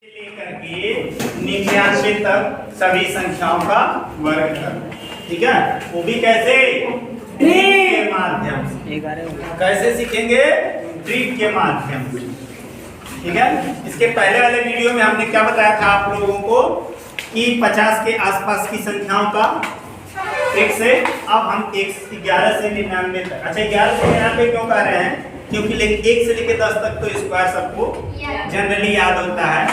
लेकर के 99 तक सभी संख्याओं का वर्ग करना। ठीक है, वो भी कैसे? ट्रिक के माध्यम से। कैसे सीखेंगे? ट्रिक के माध्यम से। ठीक है, इसके पहले वाले वीडियो में हमने क्या बताया था आप लोगों को कि 50 के आसपास की संख्याओं का ट्रिक से। अब हम 11 से 99 तक। अच्छा, 11 से 99 क्यों कह रहे हैं? क्योंकि 1 से लेकर 10 तक तो स्क्वायर सबको जनरली याद होता है।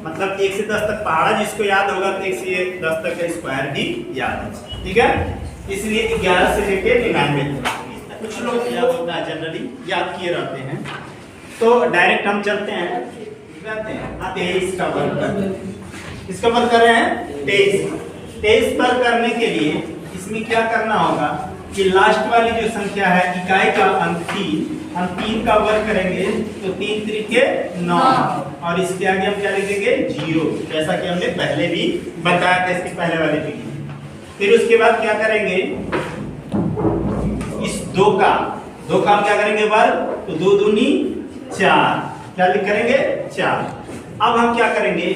मतलब 1 से 10 तक पहाड़ा जिसको याद होगा तो 1 से 10 तक का स्क्वायर भी याद है। ठीक है, इसलिए 11 से लेकर 99 तक कुछ लोग याद होता है, जनरली याद किए रहते हैं। तो डायरेक्ट हम चलते हैं 23 का वर्ग कर। इसका वर्ग कर रहे हैं 23 पर करने के लिए इसमें क्या करना होगा कि लास्ट वाली जो संख्या है इकाई का अंक 3, हम 3 का वर्ग करेंगे तो 3 त्रिके 9 और इसके आगे हम क्या लिखेंगे 0, जैसा कि हमने पहले भी बताया था इसके पहले वाले वीडियो। फिर उसके बाद क्या करेंगे, इस 2 का हम क्या करेंगे वर्ग, तो 2 दूनी 4, क्या लिख करेंगे 4। अब हम क्या करेंगे,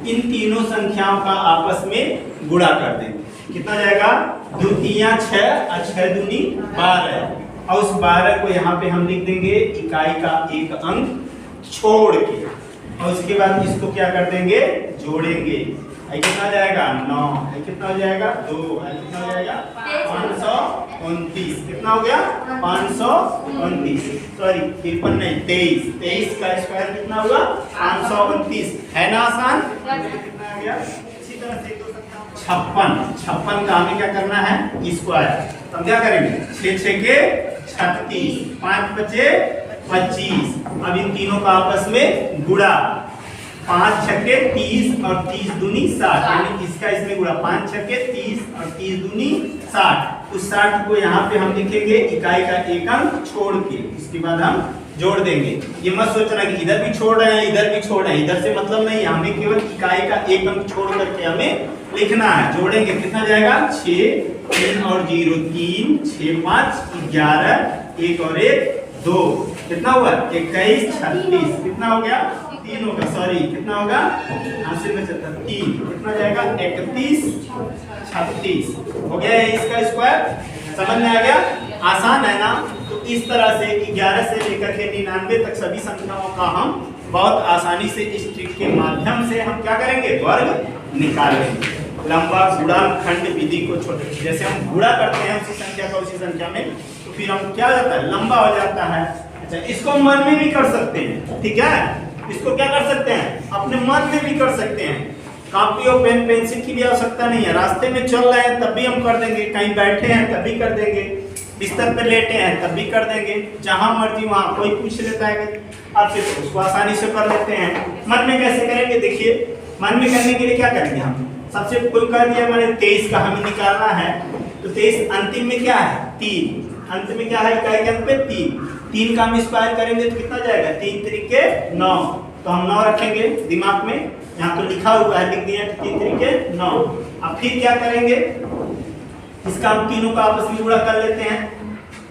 इन तीनों संख्याओं का आपस में गुणा कर देंगे। कितना जाएगा? 2 3 6 और 6 दूनी 12 और उस 12 को यहाँ पे हम लिख देंगे इकाई का एक अंक छोड़ के और उसके बाद इसको क्या कर देंगे, जोड़ेंगे। कितना जाएगा 9, कितना हो जाएगा 2, कितना हो जाएगा 529। कितना हो गया 529, सॉरी 53 नहीं 23 का स्क्वायर कितना हुआ 529। है ना आसान? कितना आ गया? इसी तरह से 56 का हमें क्या करना है स्क्वायर। हम क्या करेंगे 6 6 के 36, 5 बचे 25। अब इन तीनों का आपस में गुणा, 5 छक्के 30 और 30 दूनी 60, यानी इसका इसमें गुणा 5 छक्के 30 और 30 दूनी 60। उस 60 को यहाँ पे हम लिखेंगे इकाई का एक अंक छोड़ के, उसके बाद हम जोड़ देंगे। ये मत सोचना कि इधर भी छोड़ रहे हैं इधर भी छोड़ रहे हैं, इधर से मतलब नहीं, हमें केवल इकाई का एक अंक छोड़ करके हमें लिखना है। जोड़ेंगे, कितना जाएगा 6 3 और 0 3 6 5 11 1 और 1 2, कितना हुआ 21 36। कितना हो गया 3 होगा, सॉरी कितना होगा 3, कितना जाएगा 31 36 हो गया। इसका स्क्वायर समझ में आ गया? आसान है ना? तो इस तरह से 11 से लेकर के 99 तक सभी संख्याओं का हम बहुत आसानी से इस ट्रिक के माध्यम से हम क्या करेंगे, वर्ग निकालेंगे। लंबा गुणनखंड विधि को छोटे, जैसे हम गुणा करते हैं उसी संख्या का उसी संख्या में, तो फिर हम क्या हो जाता है, लंबा हो जाता है। अच्छा, इसको मन में भी कर सकते हैं। ठीक है, इसको क्या कर सकते हैं, अपने मन में भी कर सकते हैं। कॉपी और पेन पेंसिल की भी आवश्यकता नहीं है। रास्ते में चल रहे हैं तब भी हम कर देंगे, कहीं बैठे हैं तब भी कर देंगे, बिस्तर पे लेटे हैं तब भी कर देंगे, जहां मर्जी वहां। कोई पूछ लेता है कि आप फिर उसको आसानी से कर लेते हैं। मन में कैसे करेंगे, देखिए मन में करने के लिए क्या करेंगे, हम सबसे कोई कर दिया मैंने 23 का हमें निकालना है, तो 23 अंतिम में क्या है 3, अंत में क्या है इकाई के अंक पे 3 का हम स्क्वायर करेंगे तो कितना जाएगा 3 त्रिके 9, तो हम 9 रखेंगे दिमाग में, यहाँ तो लिखा हुआ है, लिख दिया 3 त्रिके 9। अब फिर क्या करेंगे, इसका हम तीनों का आपस में गुणा कर लेते हैं,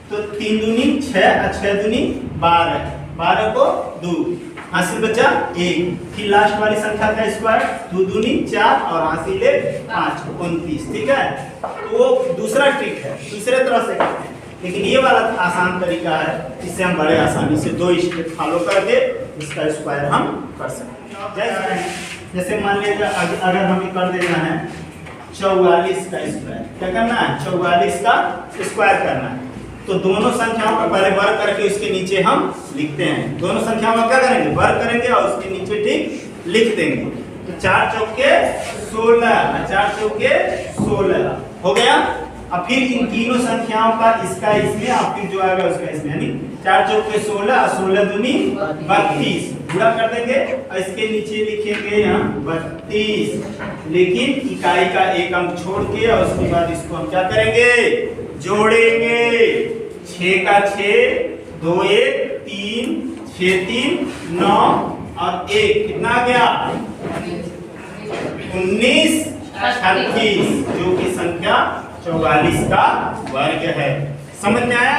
तो 3 दूनी 6 और 6 दूनी 12, 12 को 2 हासिल बचा 1। फिर लास्ट वाली संख्या का स्क्वायर 2 दूनी 4 और हासिल 5 29। ठीक है, तो वो दूसरा ट्रिक है, दूसरे तरह से करते हैं। लेकिन ये वाला आसान तरीका है, इससे हम बड़े आसानी से 2 स्टेप फॉलो करके इसका स्क्वायर हम कर सकते हैं। जैसे मान लीजिए अगर हमें कर देना है 44 का स्क्वायर, क्या करना है 44 का स्क्वायर करना है, तो दोनों संख्याओं का पहले वर्ग करके उसके नीचे हम लिखते हैं। दोनों संख्याओं का क्या करेंगे, वर्ग करेंगे और उसके नीचे ठीक लिख देंगे। तो 4 चौके 16, 4 चौके 16 हो गया। अब फिर इन तीनों संख्याओं का इसका इसमें और फिर जो आएगा उसका इसमें, यानी 4 चौके 16 और 16 दूनी 32 गुणा कर देंगे और इसके नीचे लिखेंगे यहाँ 32, लेकिन इकाई का एक अंक छोड़ के, और उसके बाद इसको हम क्या करेंगे, जोड़ेंगे। 6 का 6 2 1 3 6 3 9 और 1, कितना आ गया 19 36, जो कि संख्या 44 का वर्ग है। समझ में आया?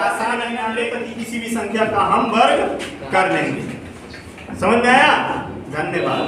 आसान है, अगले प्रति किसी भी संख्या का हम वर्ग कर लेंगे। समझ में आया? धन्यवाद।